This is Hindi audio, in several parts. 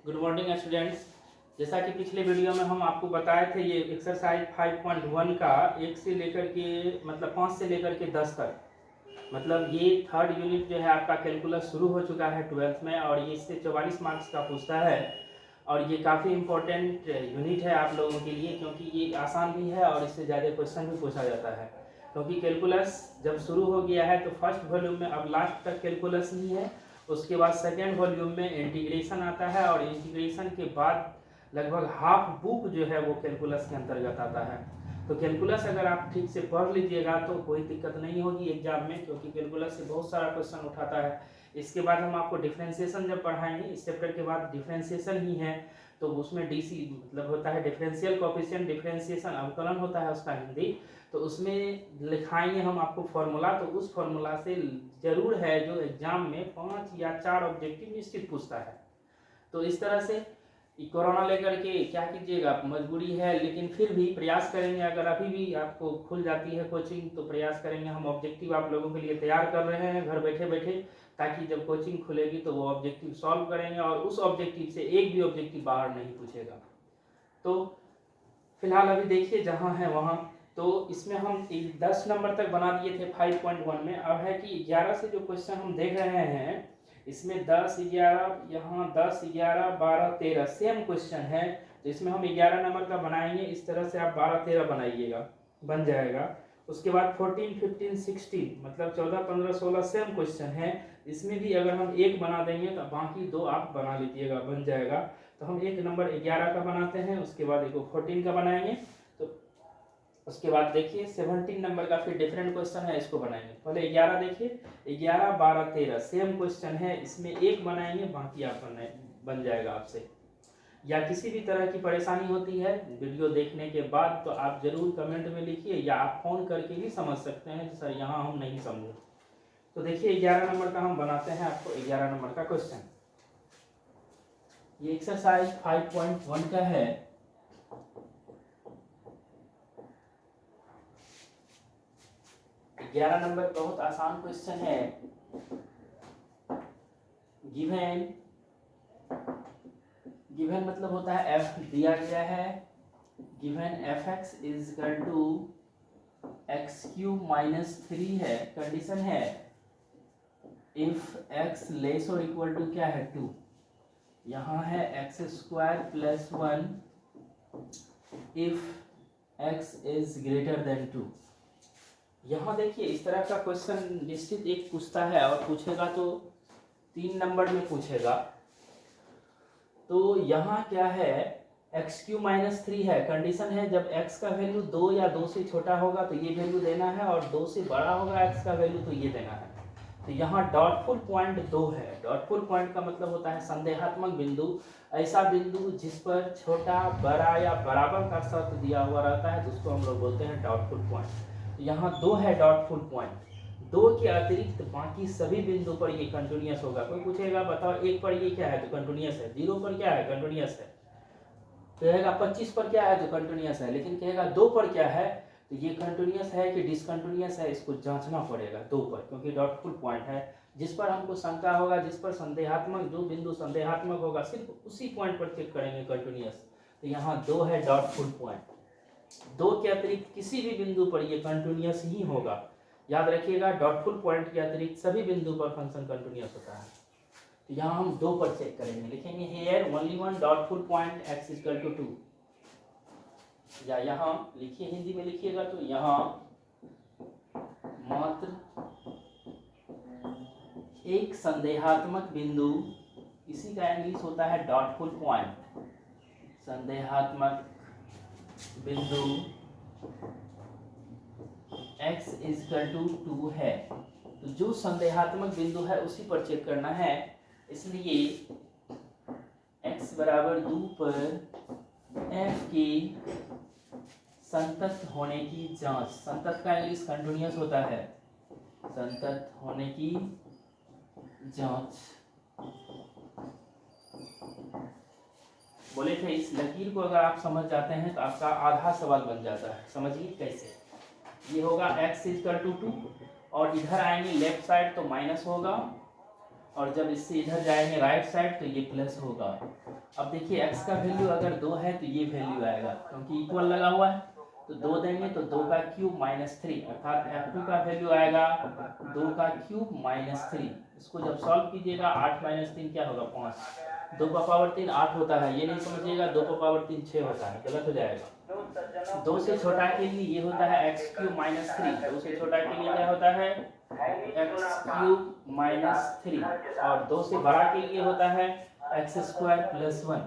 Good morning students. जैसा कि पिछले वीडियो में हम आपको बताए थे, ये एक्सरसाइज 5.1 का 1 से लेकर के मतलब 5 से लेकर के 10 तक, मतलब ये थर्ड यूनिट जो है आपका कैलकुलस शुरू हो चुका है 12th में, और ये इससे 44 मार्क्स का पूछता है। और ये काफ़ी इंपॉर्टेंट यूनिट है आप लोगों के लिए, क्योंकि ये आसान भी है और इससे ज़्यादा क्वेश्चन भी पूछा जाता है। क्योंकि कैलकुलस जब शुरू हो गया है तो फर्स्ट वॉल्यूम में अब लास्ट तक कैलकुलस ही है, उसके बाद सेकेंड वॉल्यूम में इंटीग्रेशन आता है, और इंटीग्रेशन के बाद लगभग हाफ बुक जो है वो कैलकुलस के अंतर्गत आता है। तो कैलकुलस अगर आप ठीक से पढ़ लीजिएगा तो कोई दिक्कत नहीं होगी एग्जाम में, क्योंकि कैलकुलस से बहुत सारा क्वेश्चन उठाता है। इसके बाद हम आपको डिफरेंशिएशन जब पढ़ाएंगे, इस चैप्टर के बाद डिफरेंशिएशन ही है, तो उसमें डीसी मतलब होता है डिफरेंशियल कोएफिशिएंट, डिफरेंशिएशन अवकलन होता है उसका हिंदी, तो उसमें लिखाएंगे हम आपको फॉर्मूला। तो उस फॉर्मूला से जरूर है जो एग्जाम में 5 या 4 ऑब्जेक्टिव निश्चित पूछता है। तो इस तरह से कोरोना लेकर के क्या कीजिएगा, मजबूरी है, लेकिन फिर भी प्रयास करेंगे। अगर अभी भी आपको खुल जाती है कोचिंग तो प्रयास करेंगे, हम ऑब्जेक्टिव आप लोगों के लिए तैयार कर रहे हैं घर बैठे बैठे, ताकि जब कोचिंग खुलेगी तो वो ऑब्जेक्टिव सॉल्व करेंगे और उस ऑब्जेक्टिव से एक भी ऑब्जेक्टिव बाहर नहीं पूछेगा। तो फिलहाल अभी देखिए जहाँ है वहाँ, तो इसमें हम 10 नंबर तक बना दिए थे 5.1 में। अब है कि 11 से जो क्वेश्चन हम देख रहे हैं, इसमें 10, 11, यहाँ 10, 11, 12, 13 सेम क्वेश्चन है। तो इसमें हम 11 नंबर का बनाएंगे, इस तरह से आप 12, 13 बनाइएगा, बन जाएगा। उसके बाद 14, 15, 16 मतलब 14, 15, 16 सेम क्वेश्चन है। इसमें भी अगर हम एक बना देंगे तो बाकी 2 आप बना लीजिएगा, बन जाएगा। तो हम एक नंबर 11 का बनाते हैं, उसके बाद एक 14 का बनाएंगे। तो उसके बाद देखिए 17 नंबर का फिर डिफरेंट क्वेश्चन है, इसको बनाएंगे। पहले 11 देखिए, 11, 12, 13 सेम क्वेश्चन है, इसमें एक बनाएंगे, बाकी आप बन जाएगा आपसे। या किसी भी तरह की परेशानी होती है वीडियो देखने के बाद तो आप जरूर कमेंट में लिखिए, या आप फोन करके भी समझ सकते हैं कि सर यहाँ हम नहीं समझे। तो देखिए 11 नंबर का हम बनाते हैं आपको 11 नंबर का क्वेश्चन। ये एक्सरसाइज 5.1 का है। ग्यारह नंबर बहुत आसान क्वेश्चन है। गिवन मतलब होता है f दिया गया है, given fx is equal to x³ - 3 है। कंडीशन है इफ x लेस और इक्वल टू क्या है 2, यहाँ है x² + 1 if x is greater than 2। यहाँ देखिए इस तरह का क्वेश्चन निश्चित एक पूछता है, और पूछेगा तो 3 नंबर में पूछेगा। तो यहाँ क्या है, x³ - 3 है। कंडीशन है जब x का वैल्यू 2 या 2 से छोटा होगा तो ये वैल्यू देना है, और 2 से बड़ा होगा x का वैल्यू तो ये देना है। तो यहाँ डॉटफुल पॉइंट 2 है। डॉटफुल पॉइंट का मतलब होता है संदेहात्मक बिंदु, ऐसा बिंदु जिस पर छोटा, बड़ा या बराबर का शर्त दिया हुआ रहता है, जिसको हम लोग बोलते हैं डॉटफुल पॉइंट। यहाँ 2 है डॉटफुल पॉइंट। 2 के अतिरिक्त बाकी सभी बिंदु पर ये कंटिन्यूअस होगा। कोई पूछेगा बताओ 1 पर ये क्या है तो कंटिन्यूअस है, 0 पर क्या है कंटिन्यूअस है, कहेगा 25 पर क्या है तो कंटिन्यूअस है, लेकिन कहेगा 2 पर क्या है तो ये कंटिन्यूअस है कि डिसकंटिन्यूअस है, इसको जांचना पड़ेगा 2 पर, क्योंकि डॉटफुल पॉइंट है। जिस पर हमको शंका होगा, जिस पर संदेहात्मक, जो बिंदु संदेहात्मक होगा, सिर्फ उसी पॉइंट पर चेक करेंगे कंटिन्यूअस। तो यहाँ 2 है डॉटफुल पॉइंट। 2 के अतिरिक्त किसी भी बिंदु पर ये कंटिन्यूअस ही होगा। याद रखिएगा डॉटफुल पॉइंट के अतिरिक्त सभी बिंदु पर फंक्शन कंटिन्यूअस होता है। तो यहाँ हम 2 पर चेक करेंगे, लिखेंगे here only one doubtful point x = 2, या यहाँ लिखिए हिंदी में लिखिएगा तो यहाँ मात्र एक संदेहात्मक बिंदु, इसी का इंग्लिश होता है डॉटफुल पॉइंट। संदेहात्मक बिंदु x = 2 है। तो जो संदेहात्मक बिंदु है उसी पर चेक करना है, इसलिए x = 2 पर f के संतत होने की जांच। संतत का इंग्लिश कंटिन्यूअस होता है, संतत होने की जांच। बोले थे इस लकीर को अगर आप समझ जाते हैं तो आपका आधा सवाल बन जाता है। समझिए कैसे। ये होगा x = 2, और इधर आएंगे लेफ्ट साइड तो माइनस होगा, और जब इससे इधर जाएंगे राइट साइड तो ये प्लस होगा। अब देखिए x का वैल्यू अगर 2 है तो ये वैल्यू आएगा, क्योंकि इक्वल लगा हुआ है तो 2 देंगे तो 2 का क्यूब माइनस 3, अर्थात f2 का वैल्यू आएगा 2 का क्यूब माइनस 3। इसको जब सॉल्व कीजिएगा 8 माइनस 3 क्या होगा 5, 2 का पावर 3 8 होता है, ये नहीं समझिएगा 2 का पावर 3 6 होता है, गलत हो जाएगा। 2 से छोटा के लिए ये होता है x क्यूब माइनस 3, 2 से छोटा के लिए क्या होता है x क्यूब माइनस 3, और 2 से बड़ा के लिए होता है एक्स स्क्वायर प्लस 1।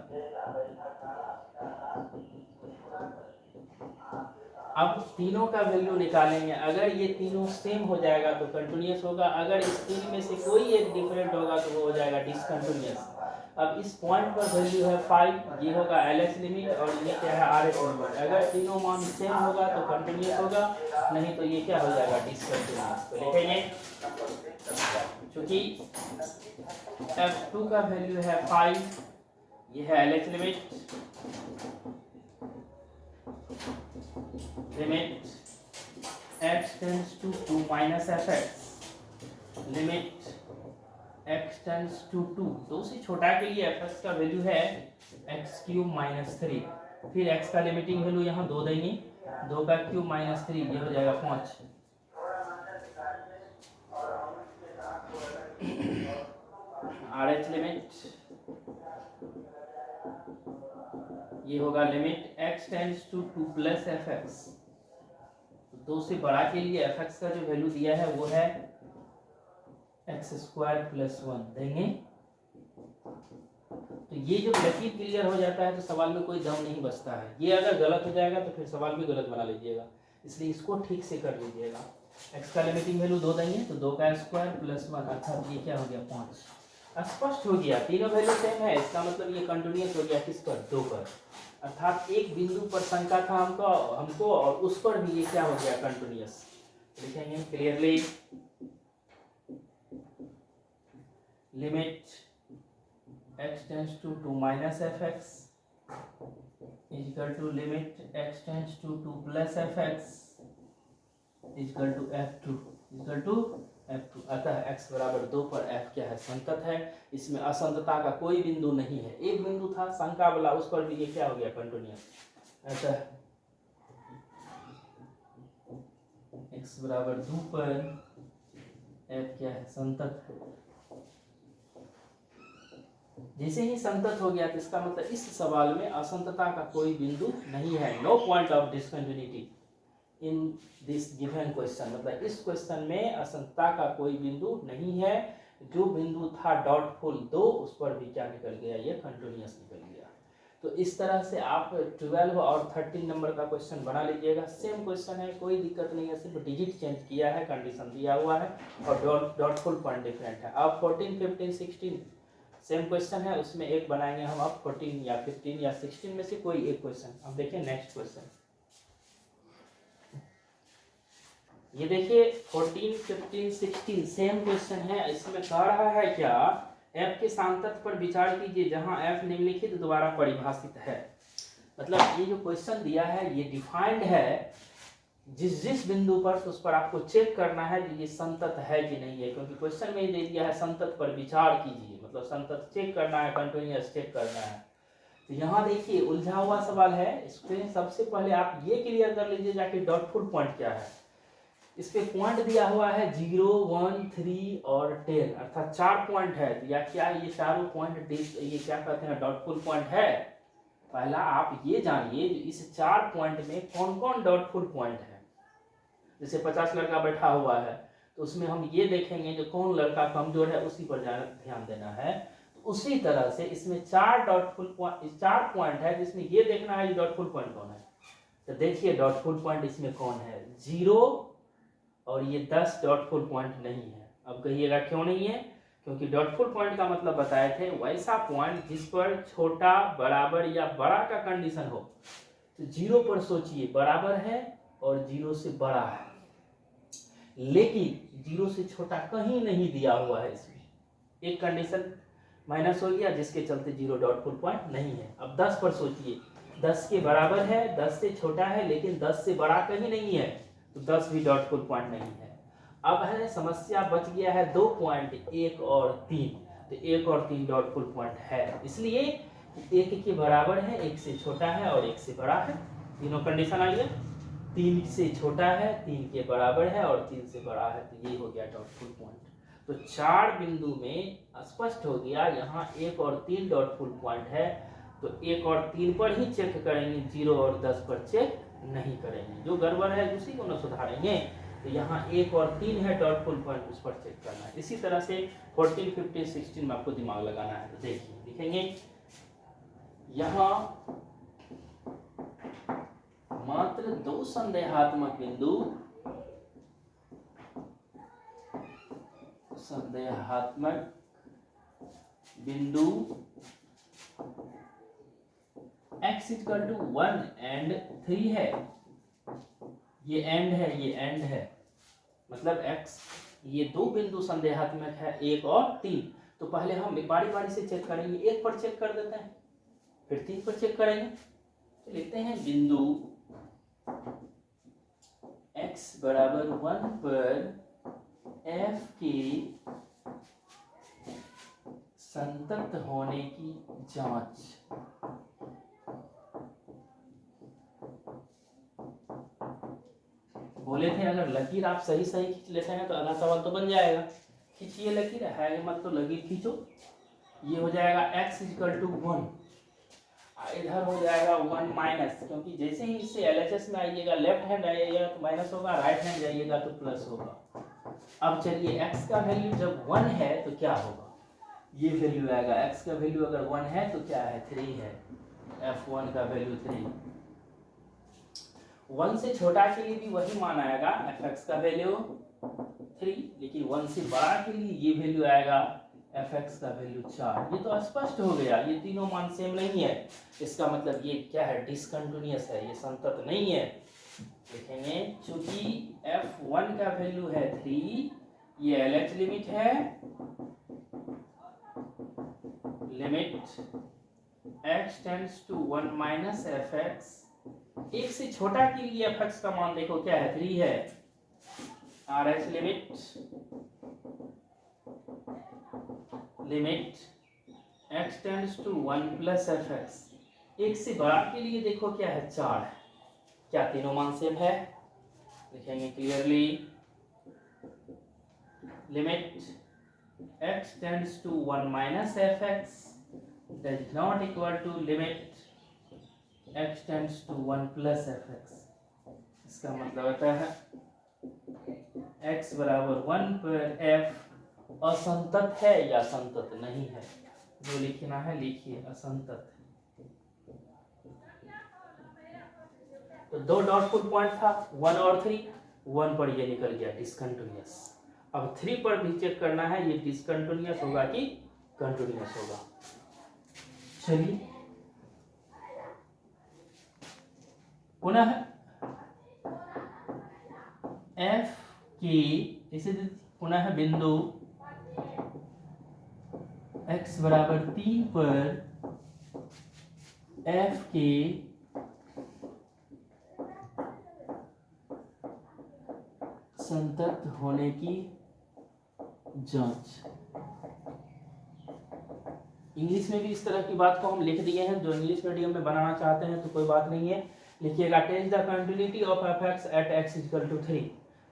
अब तीनों का वैल्यू निकालेंगे, अगर ये तीनों सेम हो जाएगा तो कंटिन्यूअस होगा, अगर इस तीन में से कोई एक डिफरेंट होगा तो वो हो जाएगा डिसकंटिन्यूअस। अब इस पॉइंट पर वैल्यू है 5, ये होगा एलएच लिमिट और ये क्या है आरएच लिमिट। अगर तीनों मान सेम होगा तो कंटिन्यूअस होगा, नहीं तो ये क्या हो जाएगा डिसकंटिन्यूअस। तो लिखेंगे चूंकि f2 का वैल्यू है 5, ये है LH limit, limit x tends to 2 minus fx, limit x tends to 2, 2 से छोटा के लिए fx का वैल्यू है x क्यूब माइनस 3, फिर x का लिमिटिंग वैल्यू यहाँ 2 देंगे, 2 का क्यूब माइनस 3 ये हो जाएगा 5। RH लिमिट ये होगा limit x tends to 2 plus fx, 2 से बड़ा के लिए fx का जो वैल्यू दिया है वो है एक्स स्क्वायर प्लस 1 देंगे। तो ये जो लकीर क्लियर हो जाता है तो सवाल में कोई दम नहीं बचता है, ये अगर गलत हो जाएगा तो फिर सवाल भी गलत बना लीजिएगा, इसलिए इसको ठीक से कर लीजिएगा। x का लिमिटिंग वैल्यू 2 देंगे तो 2 का स्क्वायर प्लस 1, अर्थात ये क्या हो गया 5। स्पष्ट हो गया, तीनों वैल्यू सेम है, इसका मतलब ये कंटिन्यूअस हो गया किस पर 2 पर, अर्थात एक बिंदु पर शंका था हमको और उस पर भी ये क्या हो गया कंटिन्यूअस। लिखेंगे clearly limit x tends to 2 minus fx equal to limit x tends to 2 plus fx equal to f2 equal to f2। अतः x बराबर 2 पर f क्या है संतत है, इसमें असंतता का कोई बिंदु नहीं है, एक बिंदु था शंका वाला उस पर भी ये क्या हो गया कंटिन्यूअस। अतः x बराबर 2 पर f क्या है संतत है। जैसे ही संतत हो गया तो इसका मतलब इस सवाल में असंतता का कोई बिंदु नहीं है, no point of discontinuity in this given question, मतलब इस क्वेश्चन में असंतता का कोई बिंदु नहीं है। जो बिंदु था डॉटफुल 2 उस पर भी क्या निकल गया, ये कंटिन्यूअस निकल गया। तो इस तरह से आप 12 और 13 नंबर का क्वेश्चन बना लीजिएगा, सेम क्वेश्चन है, कोई दिक्कत नहीं है, सिर्फ डिजिट चेंज किया है, कंडीशन दिया हुआ है और डॉटफुल पॉइंट डिफरेंट है। अब 14, 15, 16 सेम क्वेश्चन है, उसमें एक बनाएंगे हम, अब 14 या 15 या 16 में से कोई एक क्वेश्चन। अब देखिए नेक्स्ट क्वेश्चन, ये देखिए 14, 15, 16 सेम क्वेश्चन है। इसमें कह रहा है क्या, f के सांतत पर विचार कीजिए जहां f निम्नलिखित द्वारा परिभाषित है। मतलब ये जो क्वेश्चन दिया है ये डिफाइंड है, जिस बिंदु पर तो उस पर आपको चेक करना है कि ये संतत है कि नहीं है, क्योंकि क्वेश्चन में दे दिया है संतत पर विचार कीजिए, मतलब संतत चेक करना है, कंटिन्यूअस चेक करना है। तो यहाँ देखिए उलझा हुआ सवाल है, इसमें सबसे पहले आप ये क्लियर कर लीजिएगा कि डॉटफुल पॉइंट क्या है। इस पे पॉइंट दिया हुआ है 0, 1, 3 और 10, अर्थात 4 पॉइंट है। तो या क्या ये चारों पॉइंट ये क्या कहते हैं डॉटफुल पॉइंट है। पहला आप ये जानिए इस 4 पॉइंट में कौन कौन डॉटफुल पॉइंट है। जैसे 50 लड़का बैठा हुआ है तो उसमें हम ये देखेंगे जो कौन लड़का कमजोर है उसी पर ध्यान देना है। तो उसी तरह से इसमें 4 पॉइंट है जिसमें ये देखना है डॉटफुल पॉइंट कौन है। तो देखिए डॉटफुल पॉइंट इसमें कौन है, 0 और ये 10 डॉटफुल पॉइंट नहीं है। अब कहिएगा क्यों नहीं है, क्योंकि डॉटफुल पॉइंट का मतलब बताए थे वैसा पॉइंट जिस पर छोटा बराबर या बड़ा का कंडीशन हो। तो 0 पर सोचिए बराबर है और 0 से बड़ा है, लेकिन 0 से छोटा कहीं नहीं दिया हुआ है। इसमें एक कंडीशन माइनस हो गया जिसके चलते 0 डॉटफुल पॉइंट नहीं है। अब 10 पर सोचिए, 10 के बराबर है, 10 से छोटा है लेकिन 10 से बड़ा कहीं नहीं है, तो 10 भी डॉटफुल पॉइंट नहीं है। अब है समस्या बच गया है 2 पॉइंट 1 और 3, तो 1 और 3 डॉटफुल पॉइंट है। इसलिए 1 के बराबर है, 1 से छोटा है और 1 से बड़ा है। तीनों कंडीशन आई है। 3 से छोटा है, 3 के बराबर है और 3 से बड़ा है, तो ये हो गया डाउटफुल पॉइंट। तो 4 बिंदु में स्पष्ट हो गया यहाँ 1 और 3 डाउटफुल पॉइंट है, तो 1 और 3 पर ही चेक करेंगे, 0 और 10 पर चेक नहीं करेंगे। जो गड़बड़ है उसी को न सुधारेंगे। तो यहाँ 1 और 3 है डाउटफुल पॉइंट, उस पर चेक करना है। इसी तरह से 14, 15, 16 में आपको दिमाग लगाना है। तो देखिए लिखेंगे यहाँ मात्र 2 संदेहात्मक बिंदु x इक्वल टू 1 and 3 है। ये एंड है, ये एंड है, मतलब x, ये 2 बिंदु संदेहात्मक है, 1 और 3। तो पहले हम बारी बारी से चेक करेंगे। 1 पर चेक कर देते हैं, फिर 3 पर चेक करेंगे। तो लिखते हैं बिंदु x बराबर 1 पर f के संतत होने की जांच। बोले थे अगर लकीर आप सही खींच लेते हैं तो अगला सवाल तो बन जाएगा। खींचिए लकीर, है मत तो लकीर खींचो। ये हो जाएगा x इक्वल टू 1, इधर हो जाएगा 1 माइनस, क्योंकि जैसे ही इससे LHS में आइएगा, लेफ्ट हैंड आइएगा तो माइनस होगा, राइट हैंड जाइएगा तो प्लस होगा। अब चलिए x का वैल्यू जब 1 है तो क्या होगा, ये वैल्यू आएगा। x का वैल्यू अगर 1 है तो क्या है, 3 है। f1 का वैल्यू 3। 1 से छोटा के लिए भी वही मान आएगा, fx का वैल्यू 3, लेकिन 1 से बड़ा के लिए ये वैल्यू आएगा, fx का वैल्यू 4। ये तो स्पष्ट हो गया, ये तीनों मान सेम नहीं है। इसका मतलब ये क्या है, डिसकंटिन्यूअस है, ये संतत नहीं है। लिखेंगे चूंकि f1 का वैल्यू है 3, ये LH लिमिट है, limit x tends to 1 minus fx। 1 से छोटा के लिए fx का मान देखो क्या है, 3 है। RH limit x tends to 1 plus fx। 1 से बड़ा के लिए देखो क्या है, 4 है। क्या तीनों मान सेम है, लिखेंगे clearly limit x tends to 1 minus fx does not equal to limit x tends to 1 plus fx। इसका मतलब होता है x बराबर 1 पर f असंतत है या संतत नहीं है। जो लिखना है लिखिए, असंतत। तो 2 डाउटफुल पॉइंट था, 1 और 3। 1 पर ये निकल गया डिसकंटिन्यूअस। अब 3 पर भी चेक करना है, ये डिसकंटिन्यूअस होगा कि कंटिन्यूअस होगा। चलिए पुनः f की इसे पुनः बिंदु x बराबर 3 पर f के संतत होने की जांच। इंग्लिश में भी इस तरह की बात को हम लिख दिए हैं। जो इंग्लिश मीडियम में बनाना चाहते हैं तो कोई बात नहीं है, लिखिएगा test the continuity of fx at x equal to 3।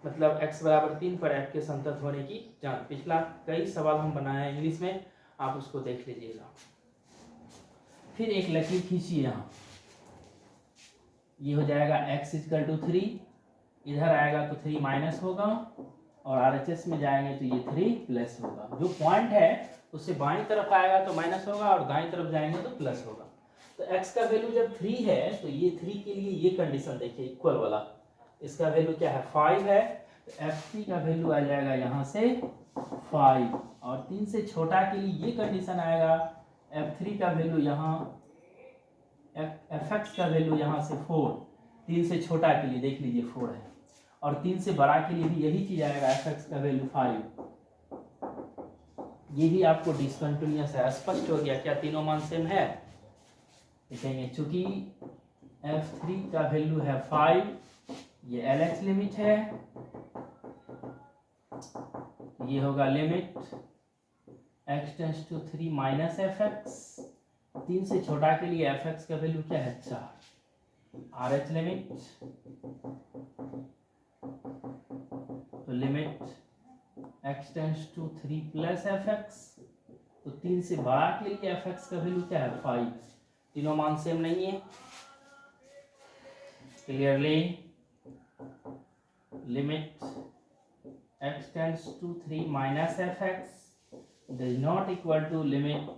मतलब x बराबर 3 पर f के संतत होने की जांच। पिछला कई सवाल हम बनाए हैं इंग्लिश में, आप उसको देख लीजिएगा। फिर एक लकीर खींचिए यहाँ, ये हो जाएगा x इक्वल टू 3, इधर आएगा तो 3 माइनस होगा और RHS में जाएंगे तो ये 3 प्लस होगा। जो पॉइंट है उससे बाईं तरफ आएगा तो माइनस होगा और दाईं तरफ जाएंगे तो प्लस होगा। तो x का वैल्यू जब 3 है तो ये 3 के लिए ये कंडीशन देखिए, इक्वल वाला। इसका वैल्यू क्या है, 5 है, तो f3 का वैल्यू आ जाएगा यहाँ से 5, और 3 से छोटा के लिए ये कंडीशन आएगा, f3 का वैल्यू यहाँ, fx का वैल्यू यहाँ से 4। 3 से छोटा के लिए देख लीजिए 4 है, और 3 से बड़ा के लिए भी यही चीज आएगा, fx का वैल्यू 5। ये भी आपको डिसकंटिन्यूअस है। स्पष्ट हो गया, क्या तीनों मान सेम है। लिखेंगे चूंकि f3 का वैल्यू है 5, ये LH लिमिट है, ये होगा limit x tends to 3 minus fx 3 से छोटा के लिए एफ एक्स का वैल्यू क्या है 4। आर एच लिमिट, तो limit x tends to 3 plus f x, तो 3 से बड़ा के लिए एफ एक्स का वैल्यू क्या है 5। तीनों मान सेम नहीं है। Clearly limit x tends to 3 minus f x does not equal to limit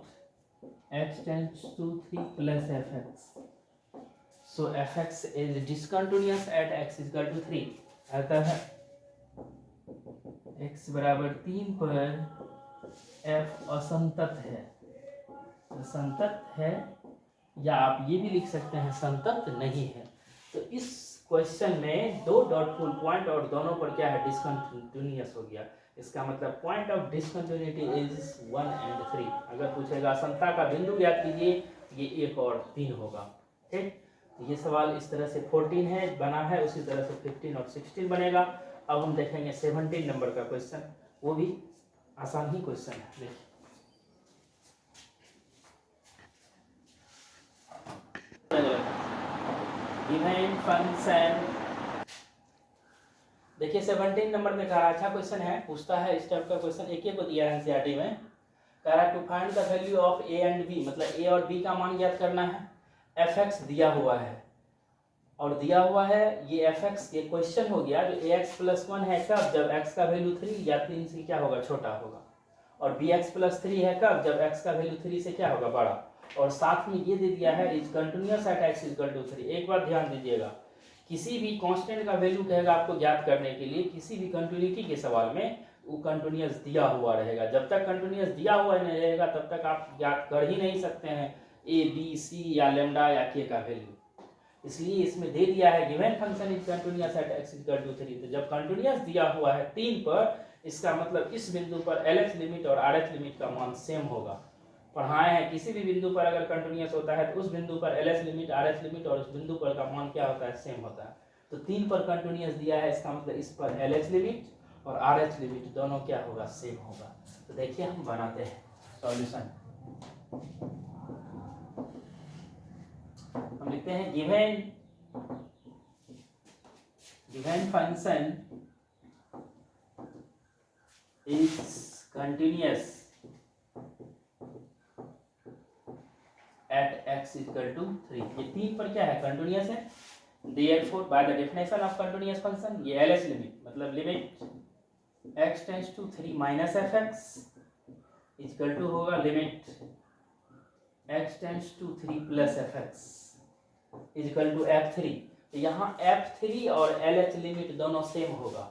x tends to 3 plus fx. So fx is discontinuous at x is equal to 3. अतः x बराबर 3 पर f असंतत है। असंतत है, या आप ये भी लिख सकते हैं संतत नहीं है। तो इस क्वेश्चन में दो डॉटफुल पॉइंट और दोनों पर क्या है डिसकंटिन्यूअस हो गया। इसका मतलब point of discontinuity is 1 and 3। अगर पूछेगा असंतता का बिंदु ज्ञात कीजिए, ये 1 और 3 होगा। ठीक, ये सवाल इस तरह से 14 है बना है, उसी तरह से 15 और 16 बनेगा। अब हम देखेंगे 17 नंबर का क्वेश्चन, वो भी आसान ही क्वेश्चन है। देखिए गिवन फंक्शन, देखिए 17 नंबर में कह रहा अच्छा क्वेश्चन है, पूछता है इस टाइप का क्वेश्चन एक को दिया है एनसीईआरटी में। कह रहा है to find the value of A and B, मतलब ए और बी का मान ज्ञात करना है। एफ एक्स दिया हुआ है और दिया हुआ है ये एफ एक्स, ये क्वेश्चन हो गया जो ए एक्स प्लस 1 है कब, जब एक्स का वैल्यू 3 या 3 से क्या होगा छोटा होगा, और बी एक्स प्लस 3 है कब, जब एक्स का वैल्यू 3 से क्या होगा बड़ा, और साथ में ये दे दिया है is continuous at x is equal to 3। एक बात ध्यान दीजिएगा, किसी भी कांस्टेंट का वैल्यू कहेगा आपको ज्ञात करने के लिए, किसी भी कंटिन्यूटी के सवाल में वो कंटिन्यूअस दिया हुआ रहेगा। जब तक कंटिन्यूअस दिया हुआ नहीं रहेगा तब तक आप ज्ञात कर ही नहीं सकते हैं ए बी सी या लेमडा या के का वैल्यू। इसलिए इसमें दे दिया है given function is continuous at x is equal to 3। तो जब कंटिन्यूअस दिया हुआ है 3 पर, इसका मतलब इस बिंदु पर एल एच लिमिट और आर एच लिमिट का मान सेम होगा। पढ़ाए हैं किसी भी बिंदु पर अगर कंटिन्यूअस होता है तो उस बिंदु पर L H limit are H limit और उस बिंदु पर का मान क्या होता है सेम होता है। तो 3 पर कंटिन्यूअस दिया है, इसका मतलब इस पर एल एच लिमिट और आर एच लिमिट दोनों क्या होगा सेम होगा। तो देखिए हम बनाते हैं सॉल्यूशन। हम लिखते हैं given function is continuous at x equal to 3। ये 3 पर क्या है कंटिन्यूअस है, therefore by the definition of continuous function ये LH लिमिट, मतलब limit x tends to 3 minus f x equal to होगा limit x tends to 3 plus f x equal to f3। तो यहाँ f3 और LH लिमिट दोनों सेम होगा।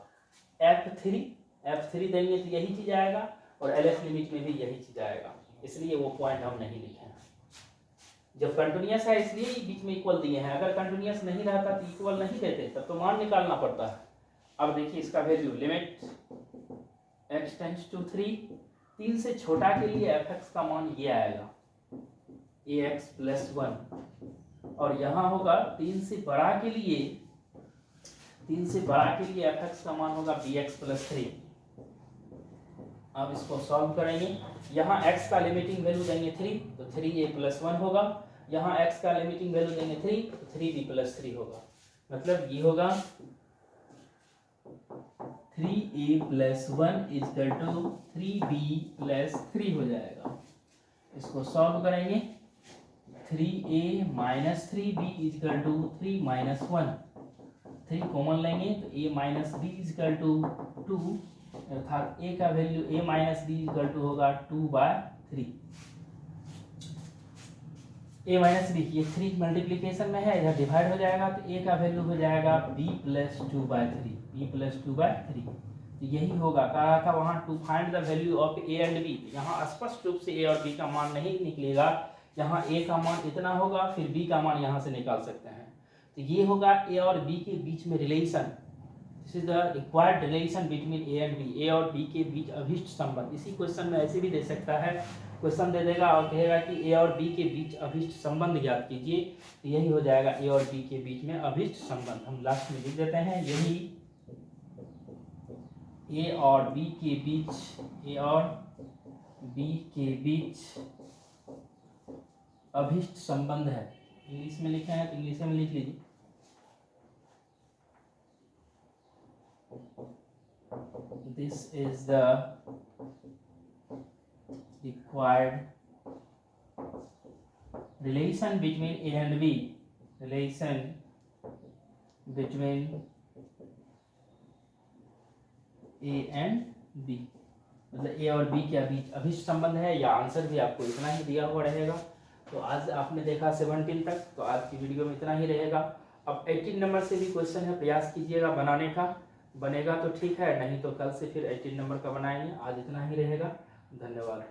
f3 देंगे तो यही चीज आएगा और LH लिमिट में भी यही चीज आएगा, इसलिए वो पॉइंट हम नहीं लिखे हैं। जब कंटिन्यूअस है इसलिए बीच में इक्वल दिए हैं, अगर कंटिन्यूअस नहीं रहता तो इक्वल नहीं देते, तब तो मान निकालना पड़ता है। अब देखिए इसका value limit x tends to 3 से छोटा के लिए एफ एक्स का मान ये आएगा ए एक्स प्लस 1, और यहाँ होगा 3 से बड़ा के लिए एफ एक्स का मान होगा बी एक्स प्लस 3। अब इसको सॉल्व करेंगे, यहाँ x का लिमिटिंग वैल्यू देंगे 3 तो 3a प्लस 1 होगा, यहाँ x का लिमिटिंग वैल्यू देंगे 3 तो 3b प्लस 3 होगा, मतलब ये होगा 3a plus 1 equal to 3b plus 3 हो जाएगा। इसको सॉल्व करेंगे 3a minus 3b equal to 3 minus 1, 3 common लेंगे तो a minus b equal to 2, अर्थात a का value a minus b equal to होगा 2/3। a माइनस b ये 3 मल्टीप्लीकेशन में है, इधर डिवाइड हो जाएगा तो a का वैल्यू हो जाएगा b प्लस 2/3। तो यही होगा, कहा था वहाँ to find the value of a and b। यहाँ स्पष्ट रूप से a और b का मान नहीं निकलेगा, यहाँ a का मान इतना होगा फिर b का मान यहाँ से निकाल सकते हैं। तो ये होगा a और b के बीच में relation, this is the required relation between A and B, A और बी के बीच अभिष्ट संबंध। इसी क्वेश्चन में ऐसे भी दे सकता है, क्वेश्चन दे देगा और कहेगा कि ए और बी के बीच अभिष्ट संबंध ज्ञात कीजिए, तो यही हो जाएगा ए और बी के बीच में अभिष्ट संबंध। हम लास्ट में लिख देते हैं यही ए और बी के बीच अभिष्ट संबंध है। इंग्लिश में लिखे हैं तो इंग्लिश में लिख लीजिए। This is the required relation between A and B, relation between A and B, मतलब ए और बी के बीच अभिष्ट संबंध है, या आंसर भी आपको इतना ही दिया हुआ रहेगा। तो आज आपने देखा 17 तक, तो आज की वीडियो में इतना ही रहेगा। अब 18 नंबर से भी क्वेश्चन है, प्रयास कीजिएगा बनाने का, बनेगा तो ठीक है, नहीं तो कल से फिर 18 नंबर का बनाएंगे। आज इतना ही रहेगा, धन्यवाद।